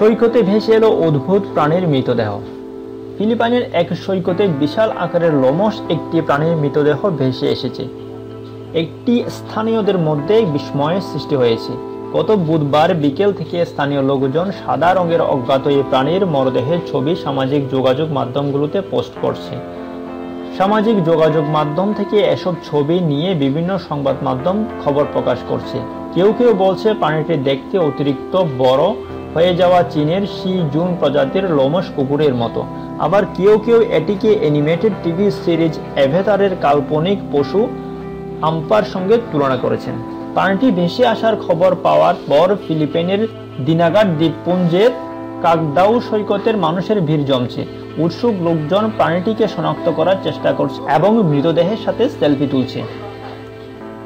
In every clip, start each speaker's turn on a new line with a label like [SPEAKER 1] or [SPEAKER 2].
[SPEAKER 1] সৈকতে ভেসে এলো অদ্ভুত প্রাণীর মৃতদেহ। ফিলিপাইনের এক সৈকতে বিশাল আকারের লোমশ একটি প্রাণীর মৃতদেহ ভেসে এসেছে। একটি স্থানীয়দের মধ্যে বিস্ময়ের সৃষ্টি হয়েছে। গত বুধবার বিকেল থেকে স্থানীয় লোকজন সাদা রঙের অজ্ঞাত এই প্রাণীর মরদেহের ছবি সামাজিক যোগাযোগ মাধ্যমগুলোতে পোস্ট করছে। সামাজিক যোগাযোগ মাধ্যম থেকে এসব ছবি নিয়ে বিভিন্ন সংবাদ মাধ্যম খবর প্রকাশ করছে। কেউ কেউ বলছে প্রাণীটি দেখতে অতিরিক্ত বড় হয়ে যাওয়া চীনের শি জুন প্রজাতির লোমশ কুকুরের মতো। আবার কেউ কেউ এটিকে অ্যানিমেটেড টিভি সিরিজ অ্যাভাতারের কাল্পনিক পশু আম্পার সঙ্গে তুলনা করেছেন। প্রাণীটি ভেসে আসার খবর পাওয়ার পর ফিলিপাইনের দিনাগাট দ্বীপপুঞ্জের কাকদাউ সৈকতের মানুষের ভিড় জমছে। উৎসুক লোকজন প্রাণীটিকে শনাক্ত করার চেষ্টা করছে এবং মৃতদেহের সাথে সেলফি তুলছে।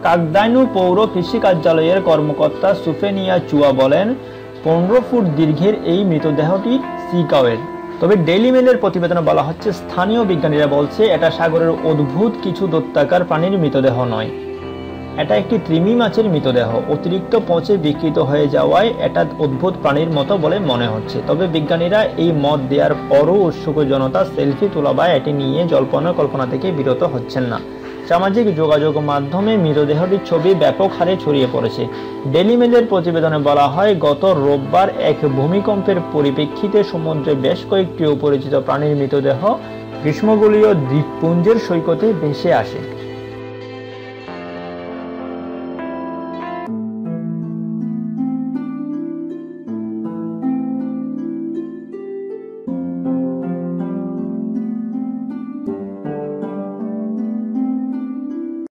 [SPEAKER 1] কাকদাইনু পৌর কৃষি কার্যালয়ের কর্মকর্তা সুফেনিয়া চুয়া বলেন, 15 ফুট দীর্ঘের এই মৃতদেহটি সিকাওয়ের। তবে ডেইলি মেলের প্রতিবেদনে বলা হচ্ছে, স্থানীয় বিজ্ঞানীরা বলছে এটা সাগরের অদ্ভুত কিছু দৈত্যাকার প্রাণীর মৃতদেহ নয়। এটা একটি কৃমি মাছের মৃতদেহ। অতিরিক্ত পচে বিকৃত হয়ে যাওয়ায় এটা অদ্ভুত প্রাণীর মতো বলে মনে হচ্ছে। তবে বিজ্ঞানীরা এই মত দেওয়ার পরও উৎসুক জনতা সেলফি তোলা বা এটি নিয়ে জল্পনা কল্পনা থেকে বিরত হচ্ছেন না। সামাজিক যোগাযোগ মাধ্যমে মৃতদেহটির ছবি ব্যাপক হারে ছড়িয়ে পড়েছে। ডেইলি মেলের প্রতিবেদনে বলা হয়, গত রোববার এক ভূমিকম্পের পরিপ্রেক্ষিতে সমুদ্রে বেশ কয়েকটি অপরিচিত প্রাণীর মৃতদেহ গ্রীষ্মগোলীয় দ্বীপপুঞ্জের সৈকতে ভেসে আসে।